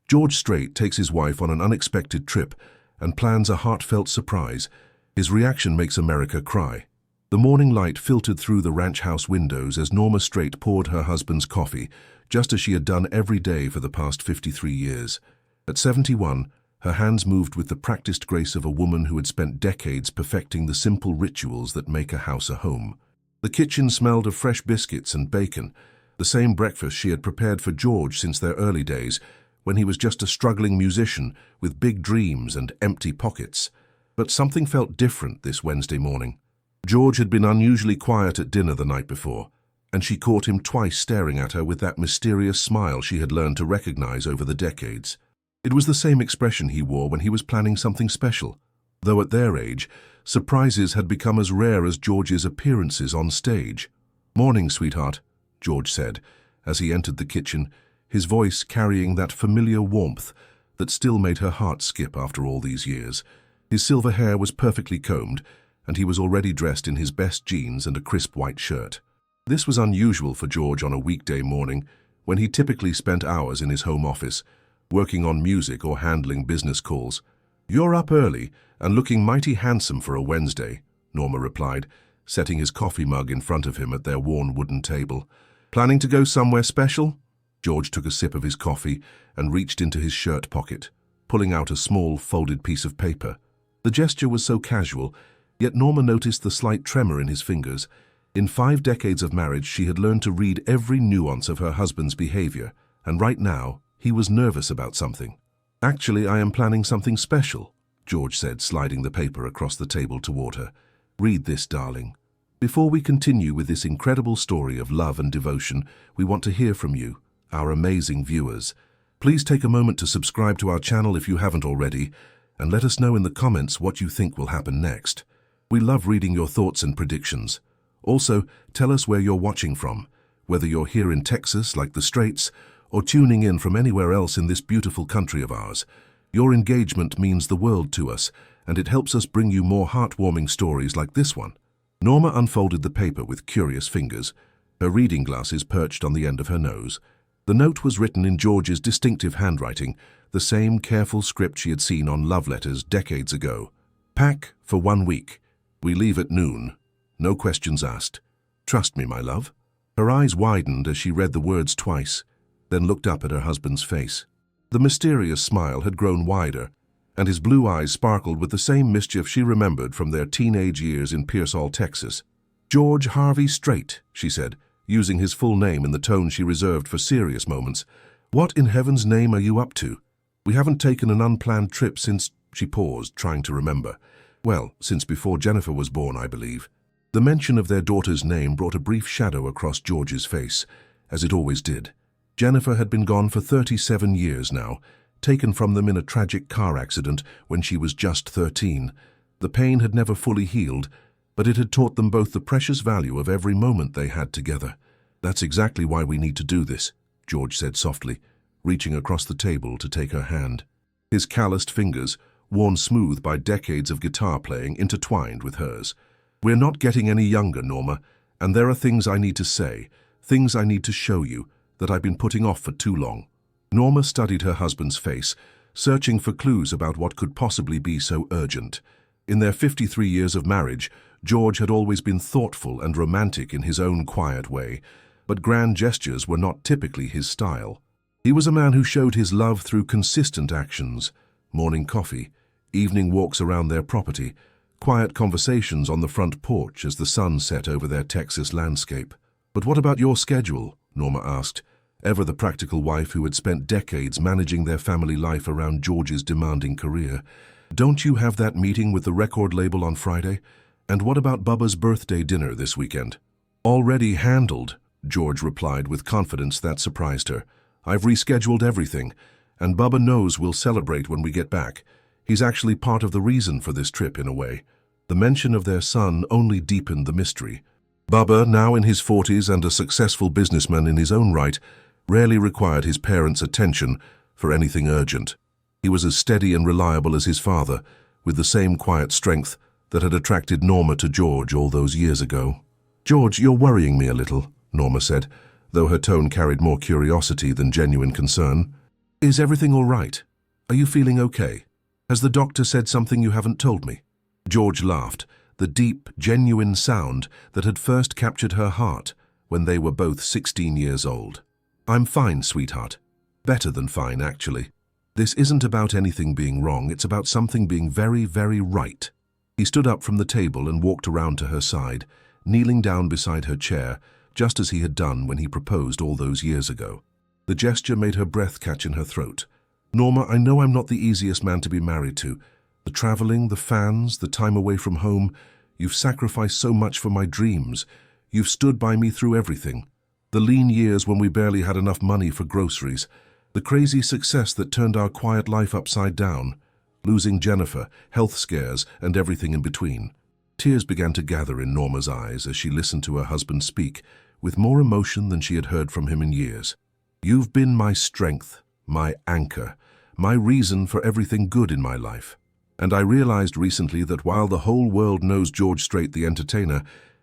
George Strait takes his wife on an unexpected trip and plans a heartfelt surprise. His reaction makes America cry. The morning light filtered through the ranch house windows as Norma Strait poured her husband's coffee, just as she had done every day for the past 53 years. At 71, her hands moved with the practiced grace of a woman who had spent decades perfecting the simple rituals that make a house a home. The kitchen smelled of fresh biscuits and bacon, the same breakfast she had prepared for George since their early days, when he was just a struggling musician with big dreams and empty pockets. But something felt different this Wednesday morning. George had been unusually quiet at dinner the night before, and she caught him twice staring at her with that mysterious smile she had learned to recognize over the decades. It was the same expression he wore when he was planning something special, though at their age, surprises had become as rare as George's appearances on stage. "Morning, sweetheart," George said, as he entered the kitchen, his voice carrying that familiar warmth that still made her heart skip after all these years. His silver hair was perfectly combed, and he was already dressed in his best jeans and a crisp white shirt. This was unusual for George on a weekday morning, when he typically spent hours in his home office, working on music or handling business calls. "You're up early and looking mighty handsome for a Wednesday," Norma replied, setting his coffee mug in front of him at their worn wooden table. "Planning to go somewhere special?" George took a sip of his coffee and reached into his shirt pocket, pulling out a small, folded piece of paper. The gesture was so casual, yet Norma noticed the slight tremor in his fingers. In 5 decades of marriage, she had learned to read every nuance of her husband's behavior, and right now, he was nervous about something. "Actually, I am planning something special," George said, sliding the paper across the table toward her. "Read this, darling. Before we continue with this incredible story of love and devotion, we want to hear from you, our amazing viewers. Please take a moment to subscribe to our channel if you haven't already, and let us know in the comments what you think will happen next. We love reading your thoughts and predictions. Also, tell us where you're watching from, whether you're here in Texas like the Straits, or tuning in from anywhere else in this beautiful country of ours. Your engagement means the world to us, and it helps us bring you more heartwarming stories like this one." Norma unfolded the paper with curious fingers, her reading glasses perched on the end of her nose. The note was written in George's distinctive handwriting, the same careful script she had seen on love letters decades ago. "Pack for 1 week. We leave at noon. No questions asked. Trust me, my love." Her eyes widened as she read the words twice, then looked up at her husband's face. The mysterious smile had grown wider, and his blue eyes sparkled with the same mischief she remembered from their teenage years in Pearsall, Texas. "George Harvey Strait," she said, using his full name in the tone she reserved for serious moments. "What in heaven's name are you up to? We haven't taken an unplanned trip since—" She paused, trying to remember. "Well, since before Jennifer was born, I believe." The mention of their daughter's name brought a brief shadow across George's face, as it always did. Jennifer had been gone for 37 years now, taken from them in a tragic car accident when she was just 13. The pain had never fully healed, but it had taught them both the precious value of every moment they had together. "That's exactly why we need to do this," George said softly, reaching across the table to take her hand. His calloused fingers, worn smooth by decades of guitar playing, intertwined with hers. "We're not getting any younger, Norma, and there are things I need to say, things I need to show you, that I've been putting off for too long." Norma studied her husband's face, searching for clues about what could possibly be so urgent. In their 53 years of marriage, George had always been thoughtful and romantic in his own quiet way, but grand gestures were not typically his style. He was a man who showed his love through consistent actions: morning coffee, evening walks around their property, quiet conversations on the front porch as the sun set over their Texas landscape. "But what about your schedule?" Norma asked, ever the practical wife who had spent decades managing their family life around George's demanding career. "Don't you have that meeting with the record label on Friday? And what about Bubba's birthday dinner this weekend?" "Already handled," George replied with confidence that surprised her. "I've rescheduled everything, and Bubba knows we'll celebrate when we get back. He's actually part of the reason for this trip in a way." The mention of their son only deepened the mystery. Bubba, now in his 40s and a successful businessman in his own right, rarely required his parents' attention for anything urgent. He was as steady and reliable as his father, with the same quiet strength that had attracted Norma to George all those years ago. "George, you're worrying me a little," Norma said, though her tone carried more curiosity than genuine concern. Is everything all right? Are you feeling okay? Has the doctor said something you haven't told me? George laughed, the deep, genuine sound that had first captured her heart when they were both 16 years old. I'm fine, sweetheart. Better than fine, actually. This isn't about anything being wrong, it's about something being very, very right. He stood up from the table and walked around to her side, kneeling down beside her chair, just as he had done when he proposed all those years ago. The gesture made her breath catch in her throat. Norma, I know I'm not the easiest man to be married to. The traveling, the fans, the time away from home. You've sacrificed so much for my dreams. You've stood by me through everything. The lean years when we barely had enough money for groceries. The crazy success that turned our quiet life upside down. Losing Jennifer, health scares, and everything in between. Tears began to gather in Norma's eyes as she listened to her husband speak, with more emotion than she had heard from him in years. You've been my strength, my anchor, my reason for everything good in my life. And I realized recently that while the whole world knows George Strait the entertainer,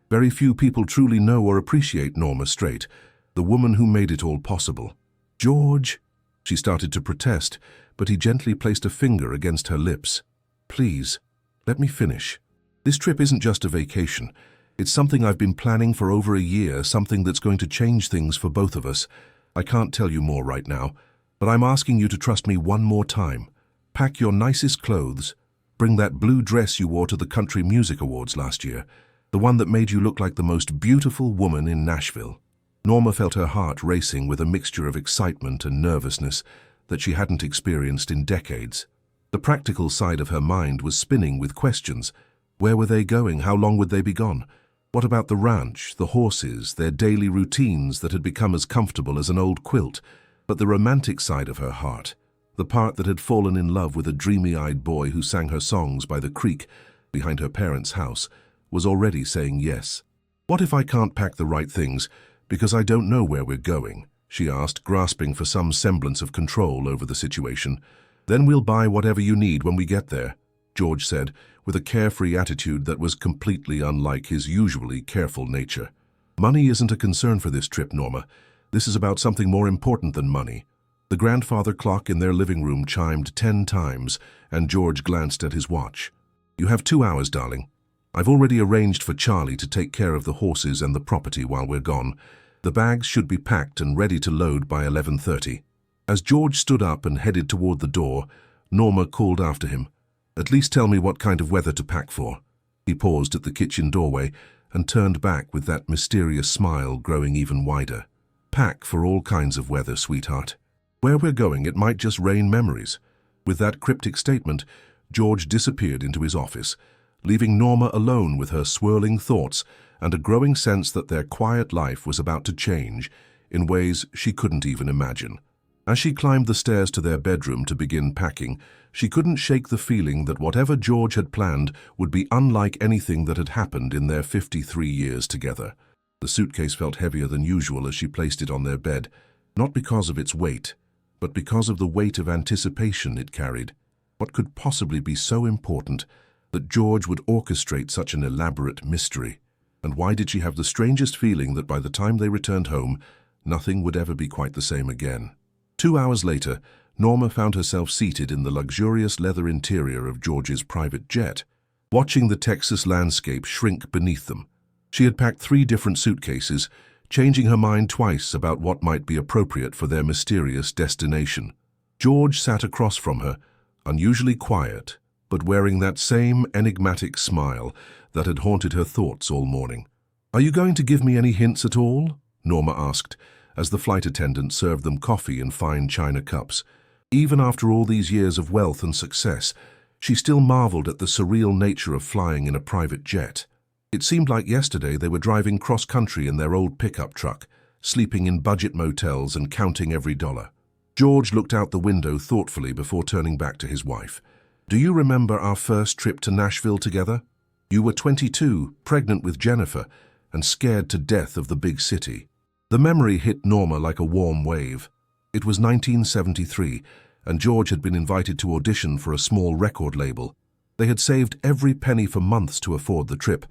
very few people truly know or appreciate Norma Strait, the woman who made it all possible. George, she started to protest, but he gently placed a finger against her lips. Please, let me finish. This trip isn't just a vacation. It's something I've been planning for over a year, something that's going to change things for both of us. I can't tell you more right now, but I'm asking you to trust me one more time. Pack your nicest clothes. Bring that blue dress you wore to the Country Music Awards last year, the one that made you look like the most beautiful woman in Nashville. Norma felt her heart racing with a mixture of excitement and nervousness that she hadn't experienced in decades. The practical side of her mind was spinning with questions. Where were they going? How long would they be gone? What about the ranch, the horses, their daily routines that had become as comfortable as an old quilt? But the romantic side of her heart, the part that had fallen in love with a dreamy-eyed boy who sang her songs by the creek behind her parents' house, was already saying yes. What if I can't pack the right things because I don't know where we're going? She asked, grasping for some semblance of control over the situation. Then we'll buy whatever you need when we get there, George said, with a carefree attitude that was completely unlike his usually careful nature. Money isn't a concern for this trip, Norma. This is about something more important than money. The grandfather clock in their living room chimed 10 times, and George glanced at his watch. You have 2 hours, darling. I've already arranged for Charlie to take care of the horses and the property while we're gone. The bags should be packed and ready to load by 11:30. As George stood up and headed toward the door, Norma called after him. At least tell me what kind of weather to pack for. He paused at the kitchen doorway and turned back with that mysterious smile growing even wider. Pack for all kinds of weather, sweetheart. Where we're going, it might just rain memories. With that cryptic statement, George disappeared into his office, leaving Norma alone with her swirling thoughts and a growing sense that their quiet life was about to change in ways she couldn't even imagine. As she climbed the stairs to their bedroom to begin packing, she couldn't shake the feeling that whatever George had planned would be unlike anything that had happened in their 53 years together. The suitcase felt heavier than usual as she placed it on their bed, not because of its weight, but because of the weight of anticipation it carried. What could possibly be so important that George would orchestrate such an elaborate mystery? And why did she have the strangest feeling that by the time they returned home, nothing would ever be quite the same again? 2 hours later, Norma found herself seated in the luxurious leather interior of George's private jet, watching the Texas landscape shrink beneath them. She had packed 3 different suitcases, changing her mind twice about what might be appropriate for their mysterious destination. George sat across from her, unusually quiet, but wearing that same enigmatic smile that had haunted her thoughts all morning. "Are you going to give me any hints at all?" Norma asked, as the flight attendant served them coffee in fine china cups. Even after all these years of wealth and success, she still marveled at the surreal nature of flying in a private jet. It seemed like yesterday they were driving cross-country in their old pickup truck, sleeping in budget motels and counting every dollar. George looked out the window thoughtfully before turning back to his wife. "Do you remember our first trip to Nashville together? You were 22, pregnant with Jennifer, and scared to death of the big city." The memory hit Norma like a warm wave. It was 1973, and George had been invited to audition for a small record label. They had saved every penny for months to afford the trip,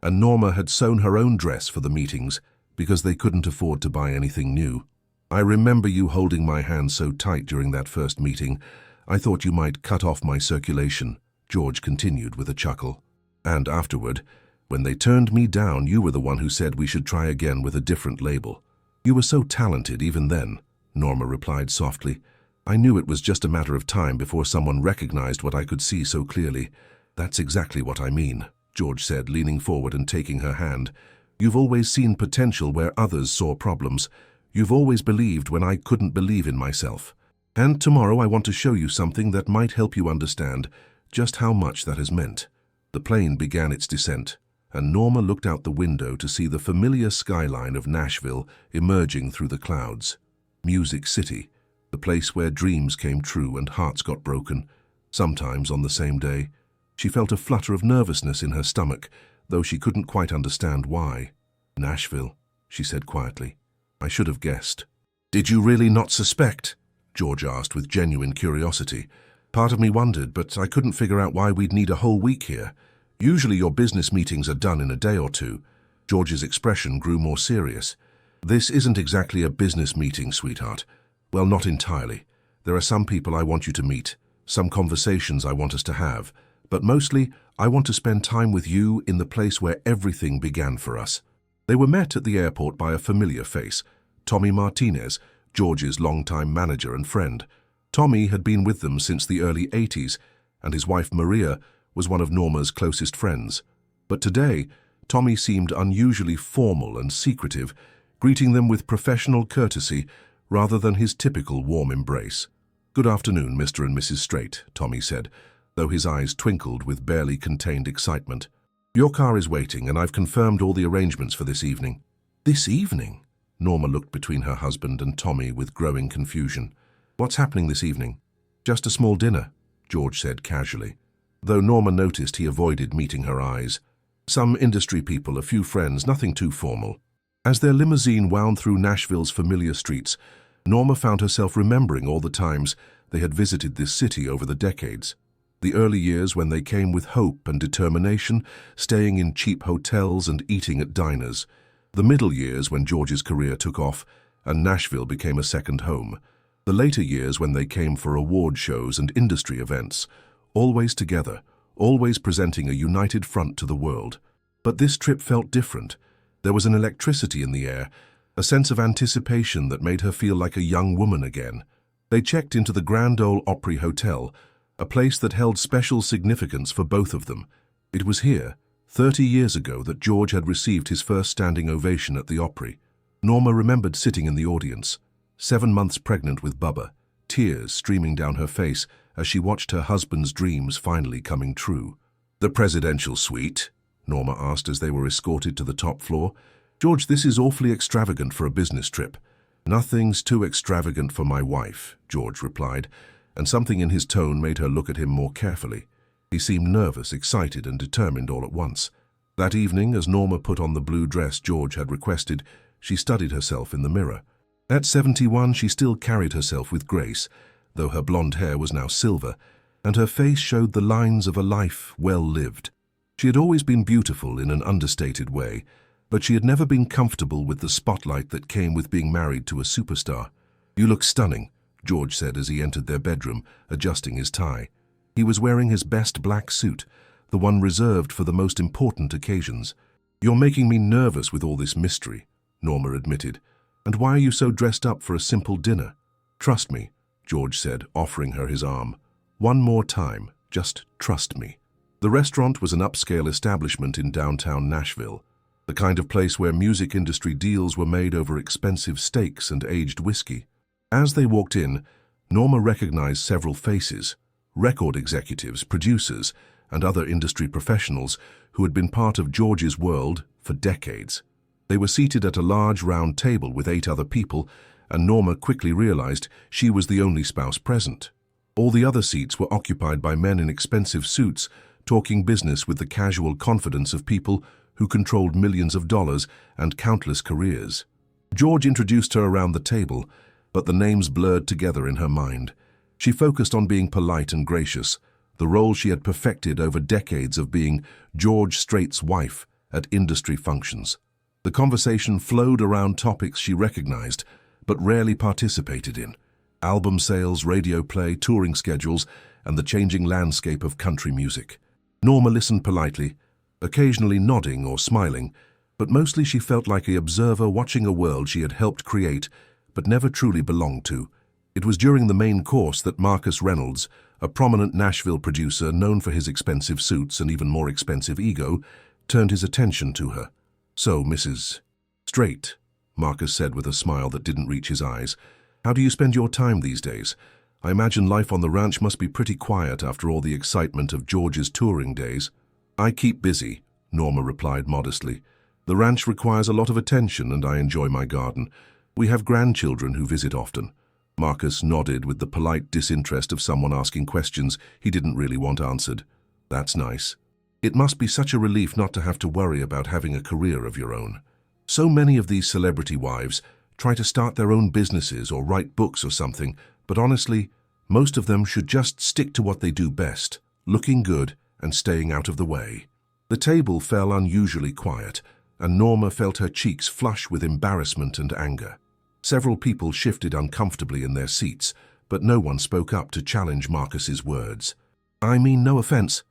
and Norma had sewn her own dress for the meetings because they couldn't afford to buy anything new. I remember you holding my hand so tight during that first meeting. I thought you might cut off my circulation, George continued with a chuckle. And afterward, when they turned me down, you were the one who said we should try again with a different label. You were so talented even then, Norma replied softly. I knew it was just a matter of time before someone recognized what I could see so clearly. That's exactly what I mean, George said, leaning forward and taking her hand. You've always seen potential where others saw problems. You've always believed when I couldn't believe in myself. And tomorrow I want to show you something that might help you understand just how much that has meant. The plane began its descent, and Norma looked out the window to see the familiar skyline of Nashville emerging through the clouds. Music City, the place where dreams came true and hearts got broken, sometimes on the same day. She felt a flutter of nervousness in her stomach, though she couldn't quite understand why. Nashville, she said quietly. I should have guessed. Did you really not suspect? George asked with genuine curiosity. Part of me wondered, but I couldn't figure out why we'd need a whole week here. Usually your business meetings are done in a day or two. George's expression grew more serious. This isn't exactly a business meeting, sweetheart. Well, not entirely. There are some people I want you to meet, some conversations I want us to have, but mostly I want to spend time with you in the place where everything began for us. They were met at the airport by a familiar face, Tommy Martinez, George's longtime manager and friend. Tommy had been with them since the early 80s, and his wife Maria was one of Norma's closest friends. But today, Tommy seemed unusually formal and secretive, greeting them with professional courtesy rather than his typical warm embrace. Good afternoon, Mr. and Mrs. Strait, Tommy said, though his eyes twinkled with barely contained excitement. Your car is waiting, and I've confirmed all the arrangements for this evening. This evening? Norma looked between her husband and Tommy with growing confusion. What's happening this evening? Just a small dinner, George said casually, though Norma noticed he avoided meeting her eyes. Some industry people, a few friends, nothing too formal. As their limousine wound through Nashville's familiar streets, Norma found herself remembering all the times they had visited this city over the decades. The early years when they came with hope and determination, staying in cheap hotels and eating at diners. The middle years when George's career took off and Nashville became a second home. The later years when they came for award shows and industry events, always together, always presenting a united front to the world. But this trip felt different. There was an electricity in the air, a sense of anticipation that made her feel like a young woman again. They checked into the Grand Ole Opry Hotel, a place that held special significance for both of them. It was here, 30 years ago, that George had received his first standing ovation at the Opry. Norma remembered sitting in the audience, 7 months pregnant with Bubba, tears streaming down her face as she watched her husband's dreams finally coming true. The presidential suite? Norma asked as they were escorted to the top floor. George, this is awfully extravagant for a business trip. Nothing's too extravagant for my wife, George replied, and something in his tone made her look at him more carefully. He seemed nervous, excited, and determined all at once. That evening, as Norma put on the blue dress George had requested, she studied herself in the mirror. At 71, she still carried herself with grace, though her blonde hair was now silver, and her face showed the lines of a life well lived. She had always been beautiful in an understated way, but she had never been comfortable with the spotlight that came with being married to a superstar. You look stunning, George said as he entered their bedroom, adjusting his tie. He was wearing his best black suit, the one reserved for the most important occasions. You're making me nervous with all this mystery, Norma admitted. And why are you so dressed up for a simple dinner? Trust me, George said, offering her his arm. One more time, just trust me. The restaurant was an upscale establishment in downtown Nashville, the kind of place where music industry deals were made over expensive steaks and aged whiskey. As they walked in, Norma recognized several faces, record executives, producers, and other industry professionals who had been part of George's world for decades. They were seated at a large round table with 8 other people, and Norma quickly realized she was the only spouse present. All the other seats were occupied by men in expensive suits, talking business with the casual confidence of people who controlled millions of dollars and countless careers. George introduced her around the table, but the names blurred together in her mind. She focused on being polite and gracious, the role she had perfected over decades of being George Strait's wife at industry functions. The conversation flowed around topics she recognized, but rarely participated in. Album sales, radio play, touring schedules, and the changing landscape of country music. Norma listened politely, occasionally nodding or smiling, but mostly she felt like an observer watching a world she had helped create, but never truly belonged to. It was during the main course that Marcus Reynolds, a prominent Nashville producer known for his expensive suits and even more expensive ego, turned his attention to her. "So, Mrs. Strait," Marcus said with a smile that didn't reach his eyes, "how do you spend your time these days? I imagine life on the ranch must be pretty quiet after all the excitement of George's touring days." "I keep busy," Norma replied modestly. "The ranch requires a lot of attention and I enjoy my garden. We have grandchildren who visit often." Marcus nodded with the polite disinterest of someone asking questions he didn't really want answered. "That's nice. It must be such a relief not to have to worry about having a career of your own. So many of these celebrity wives try to start their own businesses or write books or something, but honestly, most of them should just stick to what they do best, looking good and staying out of the way." The table fell unusually quiet, and Norma felt her cheeks flush with embarrassment and anger. Several people shifted uncomfortably in their seats, but no one spoke up to challenge Marcus's words. "I mean no offense,"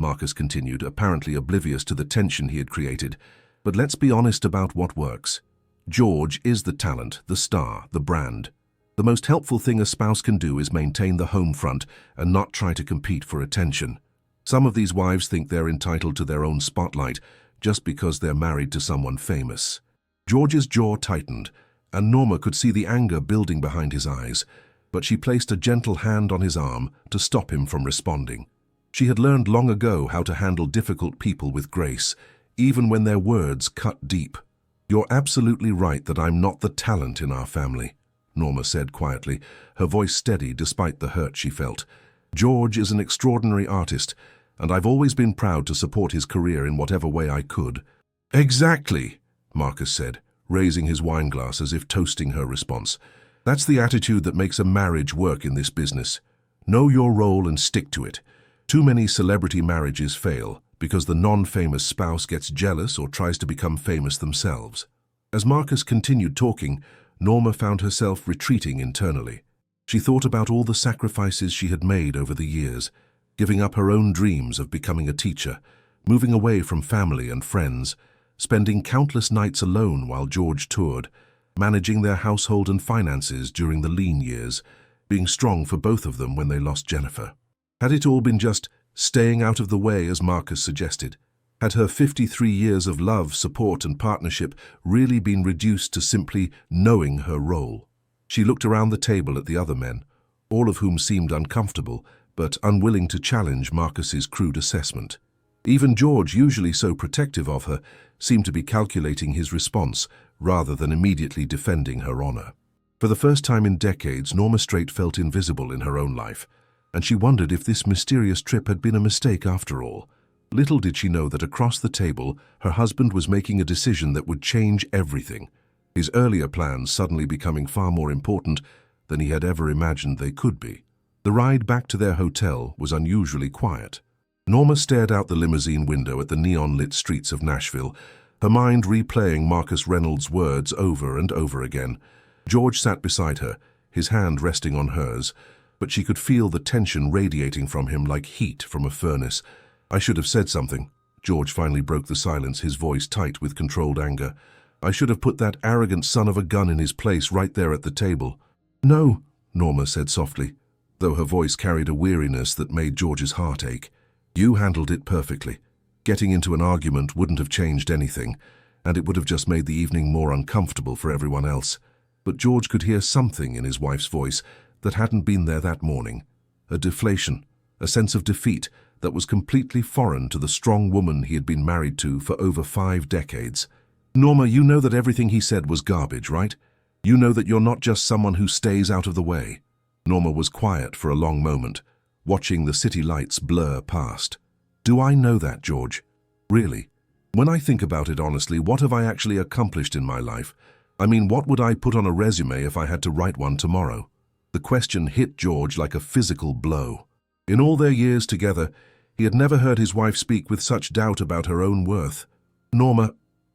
Marcus continued, apparently oblivious to the tension he had created, "but let's be honest about what works. George is the talent, the star, the brand. The most helpful thing a spouse can do is maintain the home front and not try to compete for attention. Some of these wives think they're entitled to their own spotlight just because they're married to someone famous." George's jaw tightened, and Norma could see the anger building behind his eyes, but she placed a gentle hand on his arm to stop him from responding. She had learned long ago how to handle difficult people with grace, even when their words cut deep. "You're absolutely right that I'm not the talent in our family," Norma said quietly, her voice steady despite the hurt she felt. "George is an extraordinary artist, and I've always been proud to support his career in whatever way I could." "Exactly," Marcus said, raising his wineglass as if toasting her response. "That's the attitude that makes a marriage work in this business. Know your role and stick to it. Too many celebrity marriages fail because the non-famous spouse gets jealous or tries to become famous themselves." As Marcus continued talking, Norma found herself retreating internally. She thought about all the sacrifices she had made over the years, giving up her own dreams of becoming a teacher, moving away from family and friends, spending countless nights alone while George toured, managing their household and finances during the lean years, being strong for both of them when they lost Jennifer. Had it all been just staying out of the way, as Marcus suggested? Had her 53 years of love, support and partnership really been reduced to simply knowing her role? She looked around the table at the other men, all of whom seemed uncomfortable but unwilling to challenge Marcus's crude assessment. Even George, usually so protective of her, seemed to be calculating his response rather than immediately defending her honor. For the first time in decades, Norma Strait felt invisible in her own life, and she wondered if this mysterious trip had been a mistake after all. Little did she know that across the table, her husband was making a decision that would change everything, his earlier plans suddenly becoming far more important than he had ever imagined they could be. The ride back to their hotel was unusually quiet. Norma stared out the limousine window at the neon-lit streets of Nashville, her mind replaying Marcus Reynolds' words over and over again. George sat beside her, his hand resting on hers, but she could feel the tension radiating from him like heat from a furnace. "I should have said something." George finally broke the silence, his voice tight with controlled anger. "I should have put that arrogant son of a gun in his place right there at the table." "No," Norma said softly, though her voice carried a weariness that made George's heart ache. "You handled it perfectly. Getting into an argument wouldn't have changed anything, and it would have just made the evening more uncomfortable for everyone else." But George could hear something in his wife's voice that hadn't been there that morning. A deflation, a sense of defeat that was completely foreign to the strong woman he had been married to for over 5 decades. "Norma, you know that everything he said was garbage, right? You know that you're not just someone who stays out of the way." Norma was quiet for a long moment, watching the city lights blur past. "Do I know that, George? Really? When I think about it honestly, what have I actually accomplished in my life? I mean, what would I put on a resume if I had to write one tomorrow?" The question hit George like a physical blow. In all their years together, he had never heard his wife speak with such doubt about her own worth. "Norma,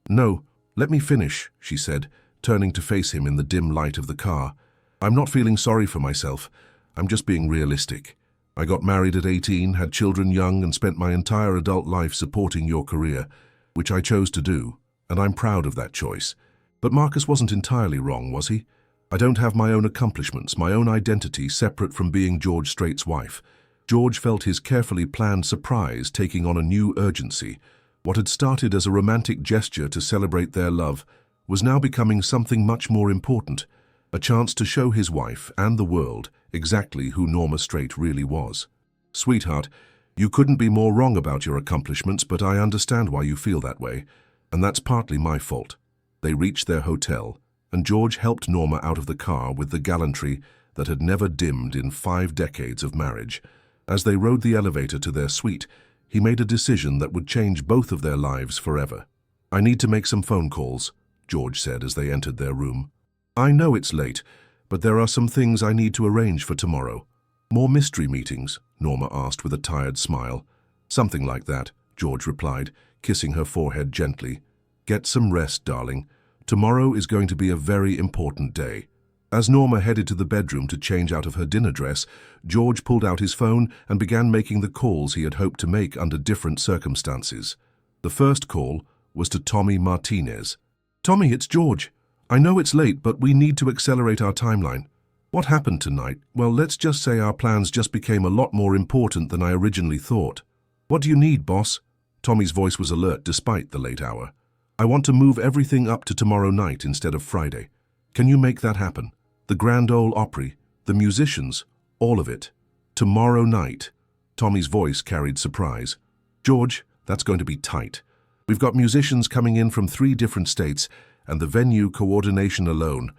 no, let me finish," she said, turning to face him in the dim light of the car. "I'm not feeling sorry for myself. I'm just being realistic. I got married at 18, had children young, and spent my entire adult life supporting your career, which I chose to do, and I'm proud of that choice. But Marcus wasn't entirely wrong, was he? I don't have my own accomplishments, my own identity separate from being George Strait's wife." George felt his carefully planned surprise taking on a new urgency. What had started as a romantic gesture to celebrate their love was now becoming something much more important, a chance to show his wife and the world exactly who Norma Strait really was. "Sweetheart, you couldn't be more wrong about your accomplishments, but I understand why you feel that way, and that's partly my fault." They reached their hotel, and George helped Norma out of the car with the gallantry that had never dimmed in 5 decades of marriage. As they rode the elevator to their suite, he made a decision that would change both of their lives forever. "I need to make some phone calls," George said as they entered their room. "I know it's late, but there are some things I need to arrange for tomorrow." "More mystery meetings?" Norma asked with a tired smile. "Something like that," George replied, kissing her forehead gently. "Get some rest, darling. Tomorrow is going to be a very important day." As Norma headed to the bedroom to change out of her dinner dress, George pulled out his phone and began making the calls he had hoped to make under different circumstances. The first call was to Tommy Martinez. "Tommy, it's George. I know it's late, but we need to accelerate our timeline." "What happened tonight?" "Well, let's just say our plans just became a lot more important than I originally thought." "What do you need, boss?" Tommy's voice was alert despite the late hour. "I want to move everything up to tomorrow night instead of Friday. Can you make that happen? The Grand Ole Opry, the musicians, all of it. Tomorrow night." Tommy's voice carried surprise. "George, that's going to be tight. We've got musicians coming in from 3 different states, and the venue coordination alone.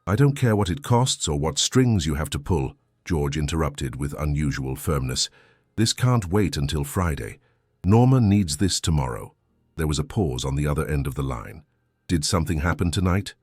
I don't care what it costs or what strings you have to pull," George interrupted with unusual firmness. "This can't wait until Friday. Norma needs this tomorrow." There was a pause on the other end of the line. "Did something happen tonight?"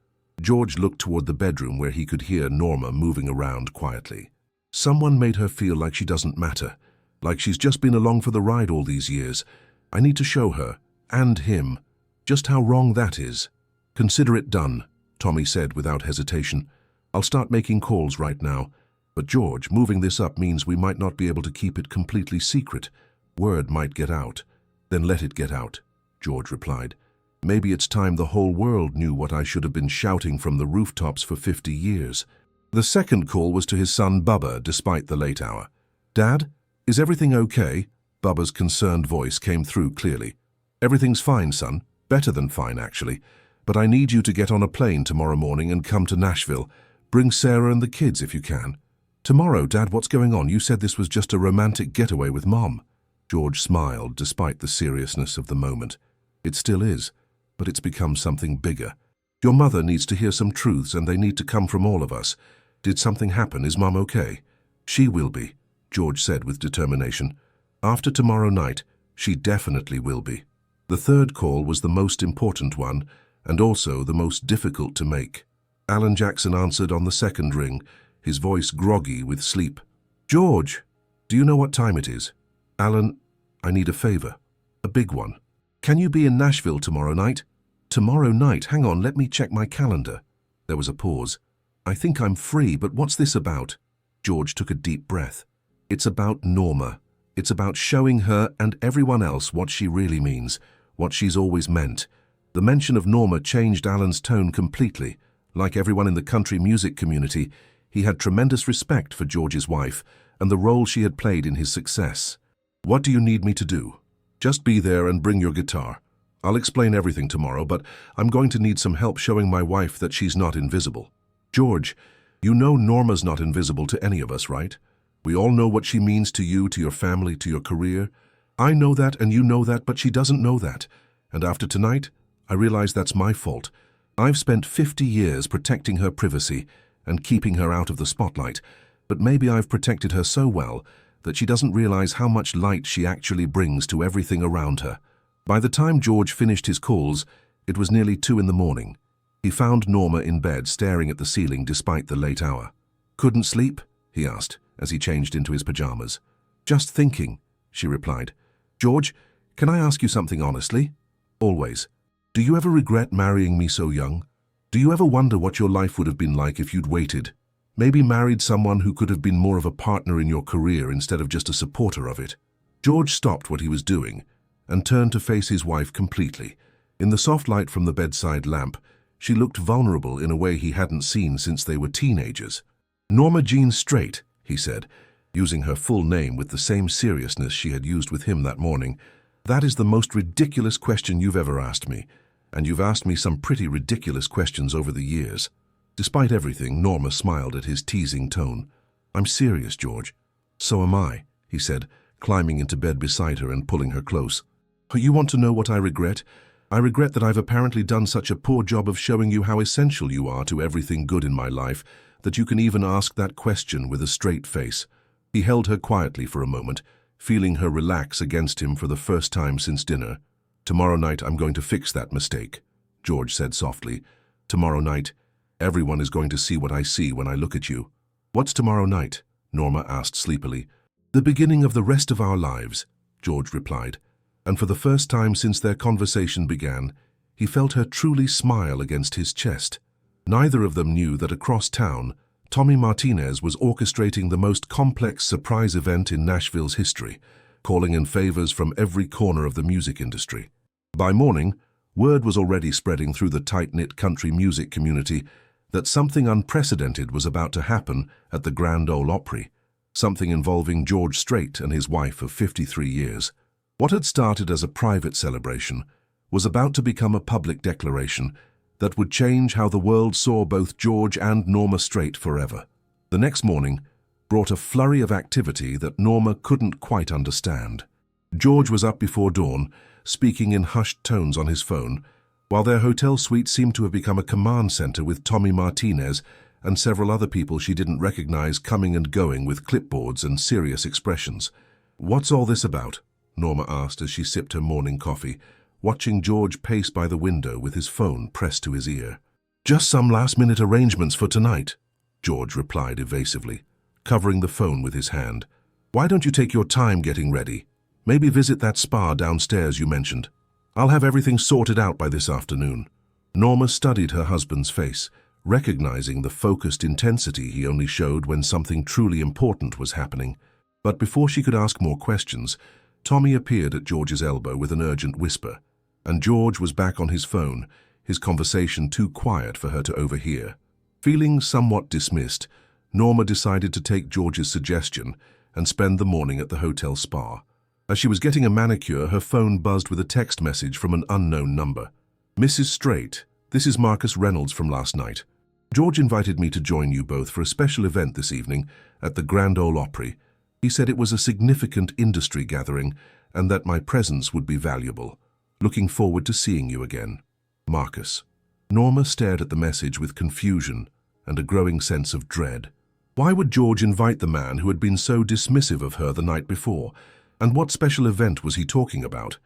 George looked toward the bedroom where he could hear Norma moving around quietly. "Someone made her feel like she doesn't matter, like she's just been along for the ride all these years. I need to show her, and him, just how wrong that is." "Consider it done," Tommy said without hesitation. "I'll start making calls right now. But George, moving this up means we might not be able to keep it completely secret. Word might get out." "Then let it get out," George replied. "Maybe it's time the whole world knew what I should have been shouting from the rooftops for 50 years. The second call was to his son Bubba, despite the late hour. "Dad, is everything okay?" Bubba's concerned voice came through clearly. "Everything's fine, son. Better than fine, actually. But I need you to get on a plane tomorrow morning and come to Nashville. Bring Sarah and the kids if you can." "Tomorrow, Dad, what's going on? You said this was just a romantic getaway with Mom." George smiled despite the seriousness of the moment. "It still is. But it's become something bigger. Your mother needs to hear some truths, and they need to come from all of us. Did something happen? Is Mom okay?" "She will be," George said with determination. "After tomorrow night, she definitely will be." The third call was the most important one, and also the most difficult to make. Alan Jackson answered on the second ring, his voice groggy with sleep. "George, do you know what time it is?" "Alan, I need a favor. A big one. Can you be in Nashville tomorrow night?" "Tomorrow night? Hang on, let me check my calendar." There was a pause. "I think I'm free, but what's this about?" George took a deep breath. "It's about Norma. It's about showing her and everyone else what she really means, what she's always meant." The mention of Norma changed Alan's tone completely. Like everyone in the country music community, he had tremendous respect for George's wife and the role she had played in his success. "What do you need me to do?" "Just be there and bring your guitar. I'll explain everything tomorrow, but I'm going to need some help showing my wife that she's not invisible." "George, you know Norma's not invisible to any of us, right? We all know what she means to you, to your family, to your career. I know that and you know that, but she doesn't know that. And after tonight, I realize that's my fault. I've spent 50 years protecting her privacy and keeping her out of the spotlight, but maybe I've protected her so well that she doesn't realize how much light she actually brings to everything around her." By the time George finished his calls, it was nearly 2 in the morning. He found Norma in bed staring at the ceiling despite the late hour. "Couldn't sleep?" he asked as he changed into his pajamas. "Just thinking," she replied. "George, can I ask you something honestly?" "Always." "Do you ever regret marrying me so young?" Do you ever wonder what your life would have been like if you'd waited? Maybe married someone who could have been more of a partner in your career instead of just a supporter of it. George stopped what he was doing and turned to face his wife completely. In the soft light from the bedside lamp, she looked vulnerable in a way he hadn't seen since they were teenagers. "Norma Jean Strait," he said, using her full name with the same seriousness she had used with him that morning. "That is the most ridiculous question you've ever asked me, and you've asked me some pretty ridiculous questions over the years." Despite everything, Norma smiled at his teasing tone. "I'm serious, George." "So am I," he said, climbing into bed beside her and pulling her close. "You want to know what I regret? I regret that I've apparently done such a poor job of showing you how essential you are to everything good in my life that you can even ask that question with a straight face." He held her quietly for a moment, feeling her relax against him for the first time since dinner. "Tomorrow night I'm going to fix that mistake," George said softly. "Tomorrow night, everyone is going to see what I see when I look at you." "What's tomorrow night?" Norma asked sleepily. "The beginning of the rest of our lives," George replied. And for the first time since their conversation began, he felt her truly smile against his chest. Neither of them knew that across town, Tommy Martinez was orchestrating the most complex surprise event in Nashville's history, calling in favors from every corner of the music industry. By morning, word was already spreading through the tight-knit country music community that something unprecedented was about to happen at the Grand Ole Opry, something involving George Strait and his wife of 53 years. What had started as a private celebration was about to become a public declaration that would change how the world saw both George and Norma Strait forever. The next morning brought a flurry of activity that Norma couldn't quite understand. George was up before dawn, speaking in hushed tones on his phone, while their hotel suite seemed to have become a command center with Tommy Martinez and several other people she didn't recognize coming and going with clipboards and serious expressions. "What's all this about?" Norma asked as she sipped her morning coffee, watching George pace by the window with his phone pressed to his ear. "Just some last-minute arrangements for tonight," George replied evasively, covering the phone with his hand. "Why don't you take your time getting ready? Maybe visit that spa downstairs you mentioned. I'll have everything sorted out by this afternoon." Norma studied her husband's face, recognizing the focused intensity he only showed when something truly important was happening. But before she could ask more questions, Tommy appeared at George's elbow with an urgent whisper, and George was back on his phone, his conversation too quiet for her to overhear. Feeling somewhat dismissed, Norma decided to take George's suggestion and spend the morning at the hotel spa. As she was getting a manicure, her phone buzzed with a text message from an unknown number. "Mrs. Strait, this is Marcus Reynolds from last night. George invited me to join you both for a special event this evening at the Grand Ole Opry. He said it was a significant industry gathering and that my presence would be valuable. Looking forward to seeing you again. Marcus." Norma stared at the message with confusion and a growing sense of dread. Why would George invite the man who had been so dismissive of her the night before? And what special event was he talking about?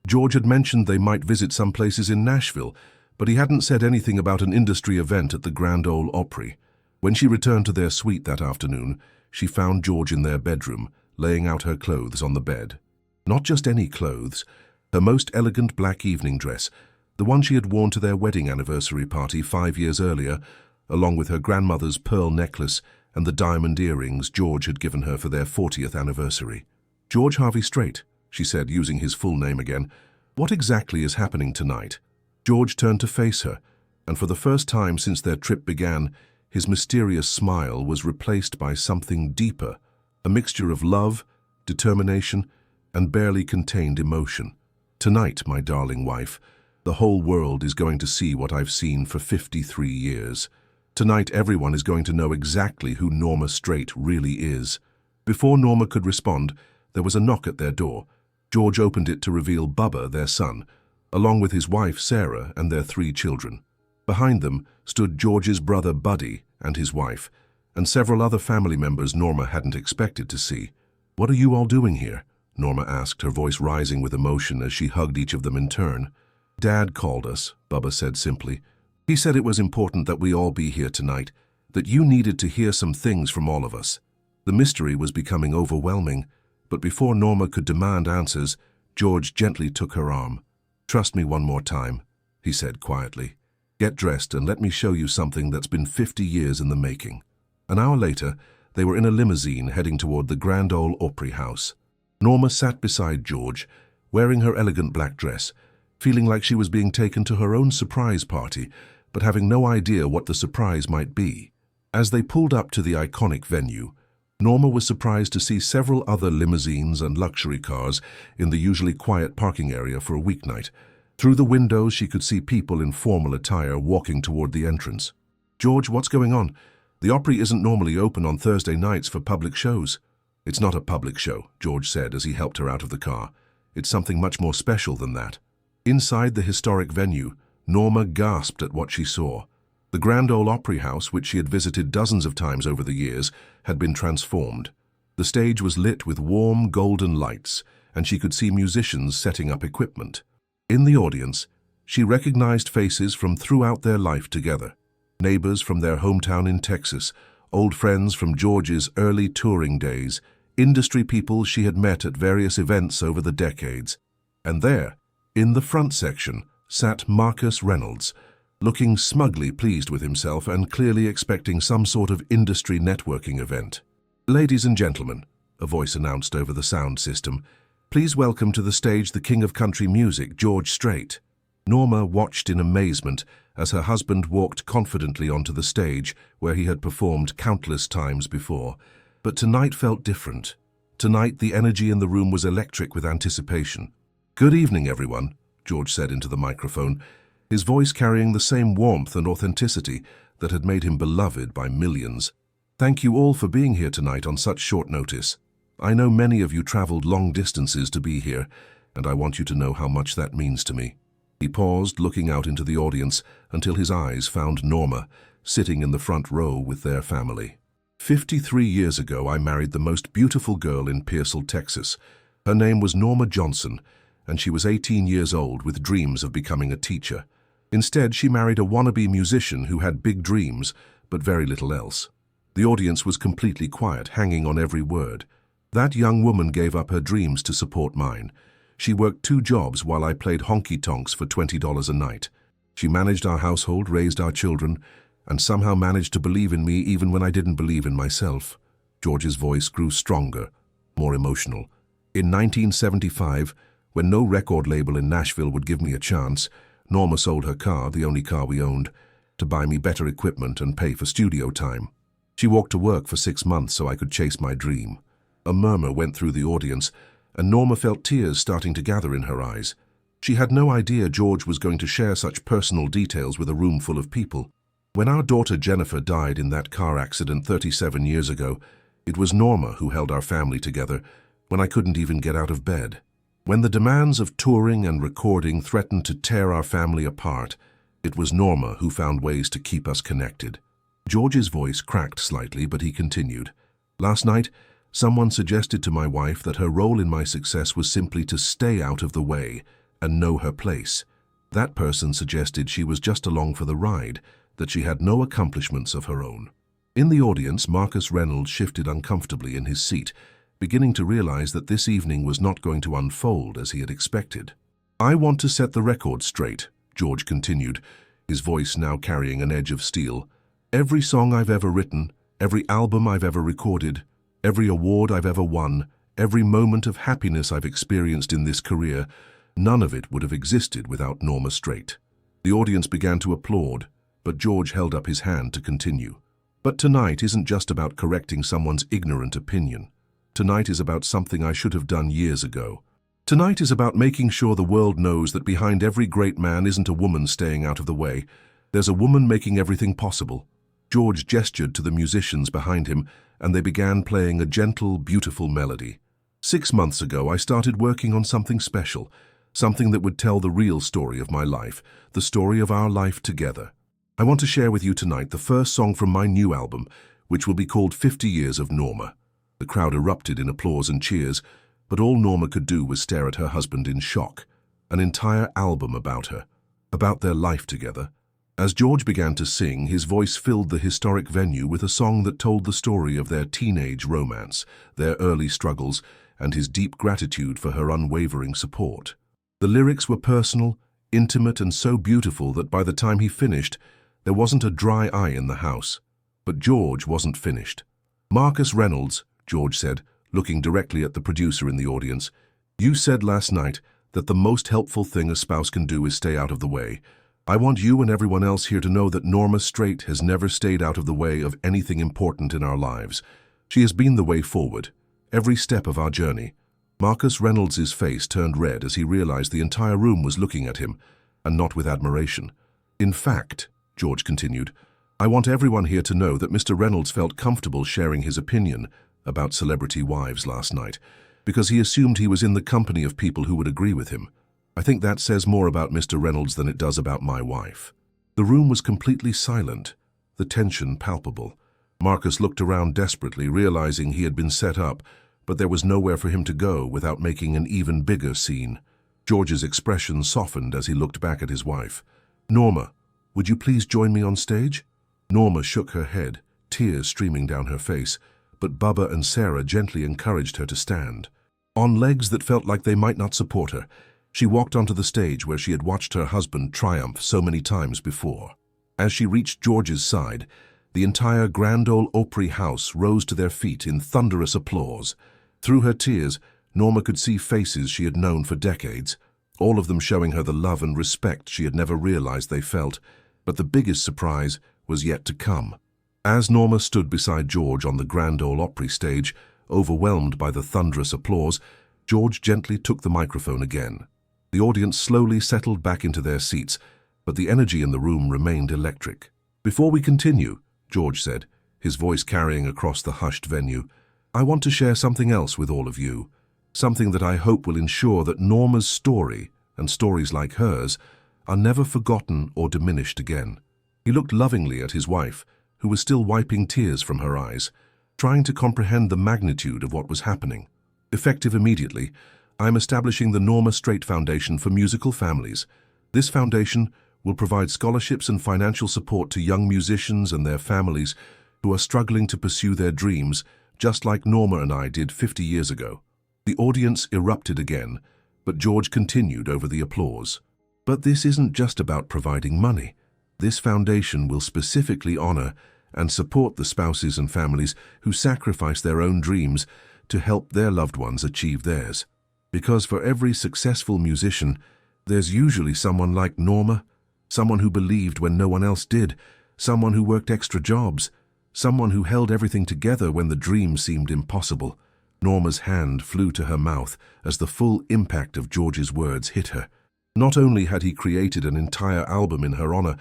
George had mentioned they might visit some places in Nashville, but he hadn't said anything about an industry event at the Grand Ole Opry. When she returned to their suite that afternoon, she found George in their bedroom, laying out her clothes on the bed. Not just any clothes, her most elegant black evening dress, the one she had worn to their wedding anniversary party 5 years earlier, along with her grandmother's pearl necklace and the diamond earrings George had given her for their 40th anniversary. "George Harvey Strait," she said, using his full name again. "What exactly is happening tonight?" George turned to face her, and for the first time since their trip began, his mysterious smile was replaced by something deeper, a mixture of love, determination, and barely contained emotion. "Tonight, my darling wife, the whole world is going to see what I've seen for 53 years. Tonight, everyone is going to know exactly who Norma Strait really is." Before Norma could respond, there was a knock at their door. George opened it to reveal Bubba, their son, along with his wife Sarah and their 3 children. Behind them stood George's brother Buddy and his wife, and several other family members Norma hadn't expected to see. "What are you all doing here?" Norma asked, her voice rising with emotion as she hugged each of them in turn. "Dad called us," Bubba said simply. "He said it was important that we all be here tonight, that you needed to hear some things from all of us." The mystery was becoming overwhelming, but before Norma could demand answers, George gently took her arm. "Trust me one more time," he said quietly. Get dressed and let me show you something that's been 50 years in the making." An hour later, they were in a limousine heading toward the Grand Ole Opry House. Norma sat beside George, wearing her elegant black dress, feeling like she was being taken to her own surprise party, but having no idea what the surprise might be. As they pulled up to the iconic venue, Norma was surprised to see several other limousines and luxury cars in the usually quiet parking area for a weeknight. Through the windows, she could see people in formal attire walking toward the entrance. "George, what's going on? The Opry isn't normally open on Thursday nights for public shows." "It's not a public show," George said as he helped her out of the car. "It's something much more special than that." Inside the historic venue, Norma gasped at what she saw. The Grand Ole Opry House, which she had visited dozens of times over the years, had been transformed. The stage was lit with warm, golden lights, and she could see musicians setting up equipment. In the audience, she recognized faces from throughout their life together. Neighbors from their hometown in Texas, old friends from George's early touring days, industry people she had met at various events over the decades. And there, in the front section, sat Marcus Reynolds, looking smugly pleased with himself and clearly expecting some sort of industry networking event. "Ladies and gentlemen," a voice announced over the sound system, "please welcome to the stage the king of country music, George Strait." Norma watched in amazement as her husband walked confidently onto the stage where he had performed countless times before. But tonight felt different. Tonight the energy in the room was electric with anticipation. "Good evening, everyone," George said into the microphone, his voice carrying the same warmth and authenticity that had made him beloved by millions. "Thank you all for being here tonight on such short notice. I know many of you traveled long distances to be here, and I want you to know how much that means to me." He paused, looking out into the audience until his eyes found Norma, sitting in the front row with their family. 53 years ago, I married the most beautiful girl in Pearsall, Texas. Her name was Norma Johnson, and she was 18 years old with dreams of becoming a teacher. Instead, she married a wannabe musician who had big dreams, but very little else. The audience was completely quiet, hanging on every word. That young woman gave up her dreams to support mine. She worked 2 jobs while I played honky-tonks for $20 a night. She managed our household, raised our children, and somehow managed to believe in me even when I didn't believe in myself. George's voice grew stronger, more emotional. In 1975, when no record label in Nashville would give me a chance, Norma sold her car, the only car we owned, to buy me better equipment and pay for studio time. She walked to work for 6 months so I could chase my dream. A murmur went through the audience, and Norma felt tears starting to gather in her eyes. She had no idea George was going to share such personal details with a room full of people. When our daughter Jennifer died in that car accident 37 years ago, it was Norma who held our family together when I couldn't even get out of bed. When the demands of touring and recording threatened to tear our family apart, it was Norma who found ways to keep us connected. George's voice cracked slightly, but he continued. "Last night, someone suggested to my wife that her role in my success was simply to stay out of the way and know her place. That person suggested she was just along for the ride, that she had no accomplishments of her own." In the audience, Marcus Reynolds shifted uncomfortably in his seat, beginning to realize that this evening was not going to unfold as he had expected. "I want to set the record straight," George continued, his voice now carrying an edge of steel. "Every song I've ever written, every album I've ever recorded, every award I've ever won, every moment of happiness I've experienced in this career, none of it would have existed without Norma Strait." The audience began to applaud, but George held up his hand to continue. "But tonight isn't just about correcting someone's ignorant opinion. Tonight is about something I should have done years ago. Tonight is about making sure the world knows that behind every great man isn't a woman staying out of the way. There's a woman making everything possible." George gestured to the musicians behind him, and they began playing a gentle, beautiful melody. 6 months ago, I started working on something special, something that would tell the real story of my life, the story of our life together. I want to share with you tonight the first song from my new album, which will be called 50 Years of Norma. The crowd erupted in applause and cheers, but all Norma could do was stare at her husband in shock. An entire album about her, about their life together. As George began to sing, his voice filled the historic venue with a song that told the story of their teenage romance, their early struggles, and his deep gratitude for her unwavering support. The lyrics were personal, intimate and so beautiful that by the time he finished, there wasn't a dry eye in the house. But George wasn't finished. "Marcus Reynolds," George said, looking directly at the producer in the audience, "you said last night that the most helpful thing a spouse can do is stay out of the way. I want you and everyone else here to know that Norma Strait has never stayed out of the way of anything important in our lives. She has been the way forward, every step of our journey." Marcus Reynolds' face turned red as he realized the entire room was looking at him, and not with admiration. "In fact," George continued, "I want everyone here to know that Mr. Reynolds felt comfortable sharing his opinion about celebrity wives last night, because he assumed he was in the company of people who would agree with him. I think that says more about Mr. Reynolds than it does about my wife." The room was completely silent, the tension palpable. Marcus looked around desperately, realizing he had been set up, but there was nowhere for him to go without making an even bigger scene. George's expression softened as he looked back at his wife. "Norma, would you please join me on stage?" Norma shook her head, tears streaming down her face, but Bubba and Sarah gently encouraged her to stand. On legs that felt like they might not support her, she walked onto the stage where she had watched her husband triumph so many times before. As she reached George's side, the entire Grand Ole Opry house rose to their feet in thunderous applause. Through her tears, Norma could see faces she had known for decades, all of them showing her the love and respect she had never realized they felt. But the biggest surprise was yet to come. As Norma stood beside George on the Grand Ole Opry stage, overwhelmed by the thunderous applause, George gently took the microphone again. The audience slowly settled back into their seats, but the energy in the room remained electric. "Before we continue," George said, his voice carrying across the hushed venue, "I want to share something else with all of you, something that I hope will ensure that Norma's story, and stories like hers, are never forgotten or diminished again." He looked lovingly at his wife, who was still wiping tears from her eyes, trying to comprehend the magnitude of what was happening. "Effective immediately, I am establishing the Norma Strait Foundation for Musical Families. This foundation will provide scholarships and financial support to young musicians and their families who are struggling to pursue their dreams, just like Norma and I did 50 years ago." The audience erupted again, but George continued over the applause. "But this isn't just about providing money. This foundation will specifically honor and support the spouses and families who sacrifice their own dreams to help their loved ones achieve theirs. Because for every successful musician, there's usually someone like Norma, someone who believed when no one else did, someone who worked extra jobs, someone who held everything together when the dream seemed impossible." Norma's hand flew to her mouth as the full impact of George's words hit her. Not only had he created an entire album in her honor,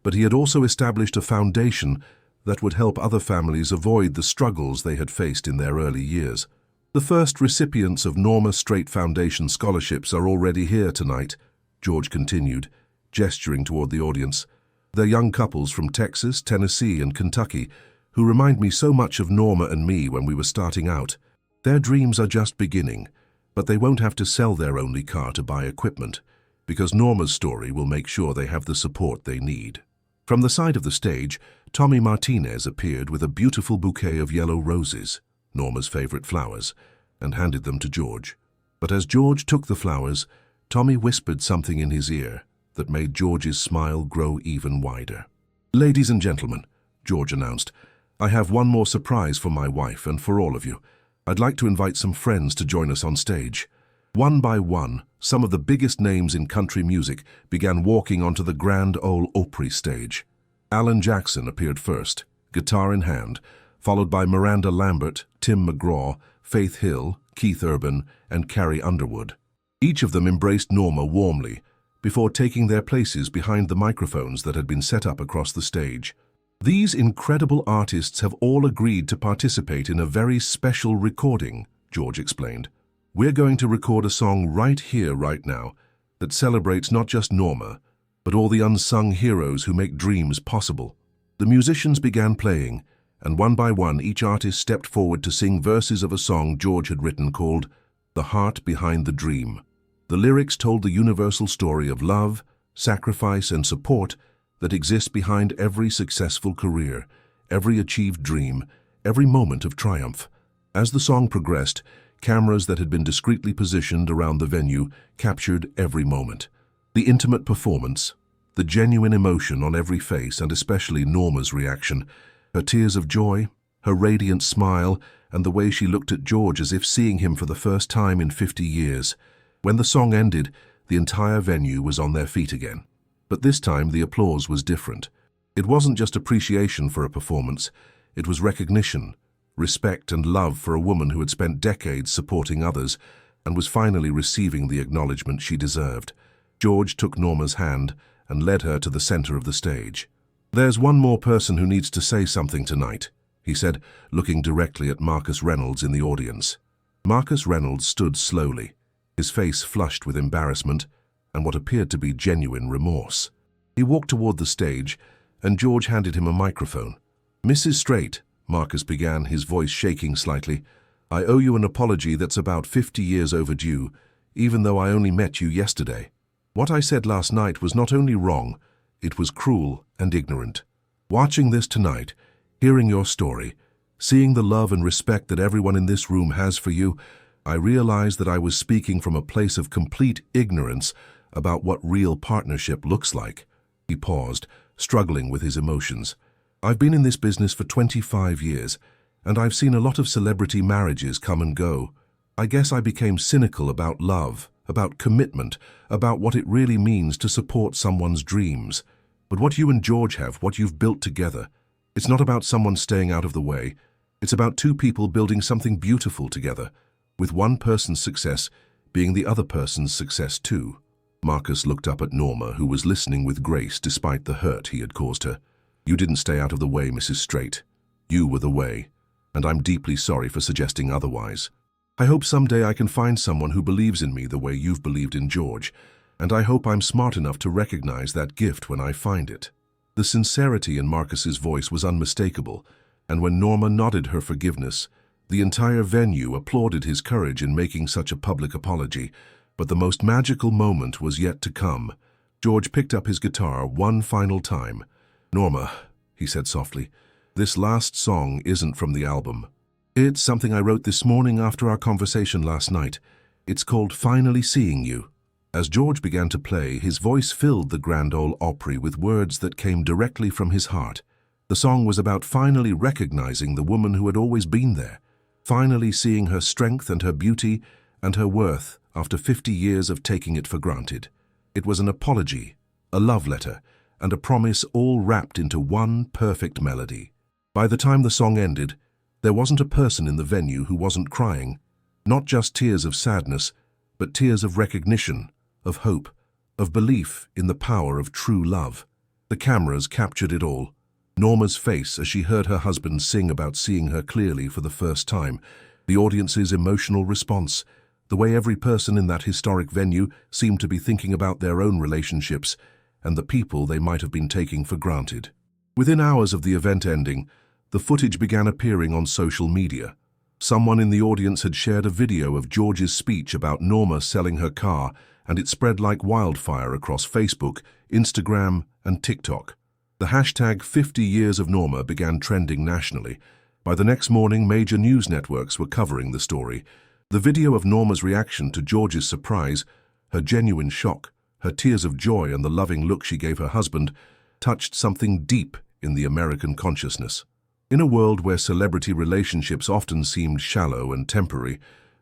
but he had also established a foundation that would help other families avoid the struggles they had faced in their early years. "The first recipients of Norma Strait Foundation scholarships are already here tonight," George continued, gesturing toward the audience. "They're young couples from Texas, Tennessee, and Kentucky who remind me so much of Norma and me when we were starting out. Their dreams are just beginning, but they won't have to sell their only car to buy equipment, because Norma's story will make sure they have the support they need." From the side of the stage, Tommy Martinez appeared with a beautiful bouquet of yellow roses, Norma's favorite flowers, and handed them to George. But as George took the flowers, Tommy whispered something in his ear that made George's smile grow even wider. "Ladies and gentlemen," George announced, "I have one more surprise for my wife and for all of you. I'd like to invite some friends to join us on stage." One by one, some of the biggest names in country music began walking onto the Grand Ole Opry stage. Alan Jackson appeared first, guitar in hand, followed by Miranda Lambert, Tim McGraw, Faith Hill, Keith Urban, and Carrie Underwood. Each of them embraced Norma warmly, before taking their places behind the microphones that had been set up across the stage. "These incredible artists have all agreed to participate in a very special recording," George explained. "We're going to record a song right here, right now, that celebrates not just Norma, but all the unsung heroes who make dreams possible." The musicians began playing, and one by one each artist stepped forward to sing verses of a song George had written called "The Heart Behind the Dream." The lyrics told the universal story of love, sacrifice, and support that exists behind every successful career, every achieved dream, every moment of triumph. As the song progressed, cameras that had been discreetly positioned around the venue captured every moment. The intimate performance, the genuine emotion on every face, and especially Norma's reaction, her tears of joy, her radiant smile, and the way she looked at George as if seeing him for the first time in 50 years. When the song ended, the entire venue was on their feet again. But this time the applause was different. It wasn't just appreciation for a performance, it was recognition, respect and love for a woman who had spent decades supporting others and was finally receiving the acknowledgement she deserved. George took Norma's hand and led her to the center of the stage. "There's one more person who needs to say something tonight," he said, looking directly at Marcus Reynolds in the audience. Marcus Reynolds stood slowly, his face flushed with embarrassment and what appeared to be genuine remorse. He walked toward the stage, and George handed him a microphone. "Mrs. Strait," Marcus began, his voice shaking slightly, "I owe you an apology that's about 50 years overdue, even though I only met you yesterday. What I said last night was not only wrong, it was cruel and ignorant. Watching this tonight, hearing your story, seeing the love and respect that everyone in this room has for you, I realized that I was speaking from a place of complete ignorance about what real partnership looks like." He paused, struggling with his emotions. "I've been in this business for 25 years, and I've seen a lot of celebrity marriages come and go. I guess I became cynical about love, about commitment, about what it really means to support someone's dreams. But what you and George have, what you've built together, it's not about someone staying out of the way. It's about two people building something beautiful together, with one person's success being the other person's success too." Marcus looked up at Norma, who was listening with grace despite the hurt he had caused her. "You didn't stay out of the way, Mrs. Strait. You were the way, and I'm deeply sorry for suggesting otherwise. I hope someday I can find someone who believes in me the way you've believed in George, and I hope I'm smart enough to recognize that gift when I find it." The sincerity in Marcus's voice was unmistakable, and when Norma nodded her forgiveness, the entire venue applauded his courage in making such a public apology. But the most magical moment was yet to come. George picked up his guitar one final time. "Norma," he said softly, "this last song isn't from the album. It's something I wrote this morning after our conversation last night. It's called Finally Seeing You." As George began to play, his voice filled the Grand Ole Opry with words that came directly from his heart. The song was about finally recognizing the woman who had always been there, finally seeing her strength and her beauty and her worth after 50 years of taking it for granted. It was an apology, a love letter, and a promise all wrapped into one perfect melody. By the time the song ended, there wasn't a person in the venue who wasn't crying, not just tears of sadness, but tears of recognition, of hope, of belief in the power of true love. The cameras captured it all. Norma's face as she heard her husband sing about seeing her clearly for the first time, the audience's emotional response, the way every person in that historic venue seemed to be thinking about their own relationships and the people they might have been taking for granted. Within hours of the event ending, the footage began appearing on social media. Someone in the audience had shared a video of George's speech about Norma selling her car, and it spread like wildfire across Facebook, Instagram, and TikTok. The hashtag 50 Years of Norma began trending nationally. By the next morning, major news networks were covering the story. The video of Norma's reaction to George's surprise, her genuine shock, her tears of joy and the loving look she gave her husband, touched something deep in the American consciousness. In a world where celebrity relationships often seemed shallow and temporary,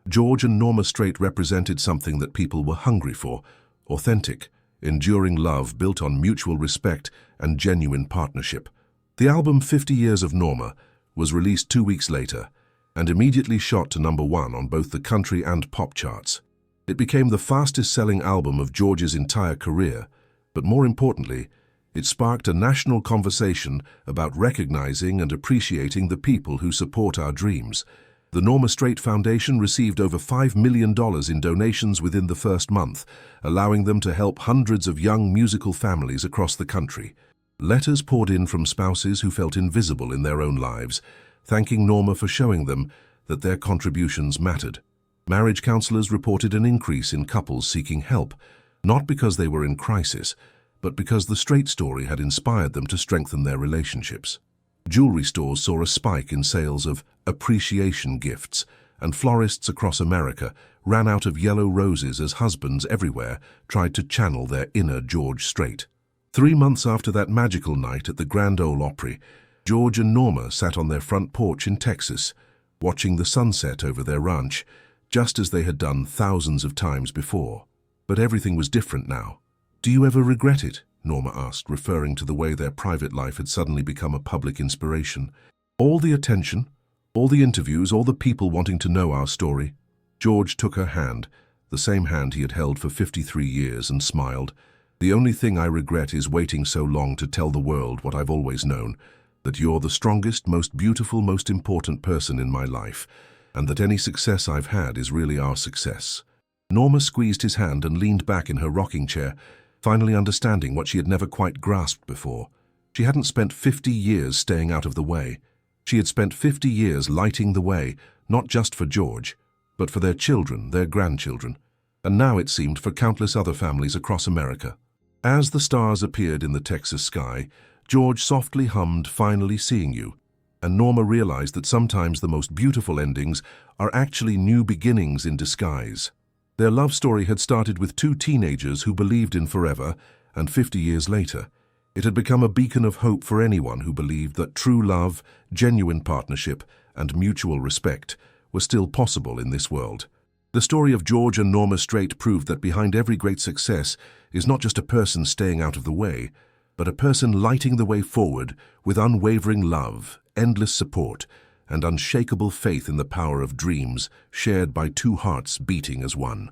George and Norma Strait represented something that people were hungry for: authentic, enduring love built on mutual respect and genuine partnership. The album 50 Years of Norma was released 2 weeks later, and immediately shot to #1 on both the country and pop charts. It became the fastest-selling album of George's entire career, but more importantly, it sparked a national conversation about recognizing and appreciating the people who support our dreams. The Norma Strait Foundation received over $5 million in donations within the first month, allowing them to help hundreds of young musical families across the country. Letters poured in from spouses who felt invisible in their own lives, thanking Norma for showing them that their contributions mattered. Marriage counselors reported an increase in couples seeking help, not because they were in crisis, but because the Strait story had inspired them to strengthen their relationships. Jewelry stores saw a spike in sales of appreciation gifts, and florists across America ran out of yellow roses as husbands everywhere tried to channel their inner George Strait. 3 months after that magical night at the Grand Ole Opry, George and Norma sat on their front porch in Texas, watching the sunset over their ranch, just as they had done thousands of times before. But everything was different now. "Do you ever regret it?" Norma asked, referring to the way their private life had suddenly become a public inspiration. "All the attention, all the interviews, all the people wanting to know our story." George took her hand, the same hand he had held for 53 years, and smiled. "The only thing I regret is waiting so long to tell the world what I've always known, that you're the strongest, most beautiful, most important person in my life, and that any success I've had is really our success." Norma squeezed his hand and leaned back in her rocking chair, finally understanding what she had never quite grasped before. She hadn't spent 50 years staying out of the way. She had spent 50 years lighting the way, not just for George, but for their children, their grandchildren, and now it seemed for countless other families across America. As the stars appeared in the Texas sky, George softly hummed "Finally Seeing You," and Norma realized that sometimes the most beautiful endings are actually new beginnings in disguise. Their love story had started with 2 teenagers who believed in forever, and 50 years later, it had become a beacon of hope for anyone who believed that true love, genuine partnership, and mutual respect were still possible in this world. The story of George and Norma Strait proved that behind every great success is not just a person staying out of the way, but a person lighting the way forward with unwavering love, endless support, and unshakable faith in the power of dreams shared by 2 hearts beating as one.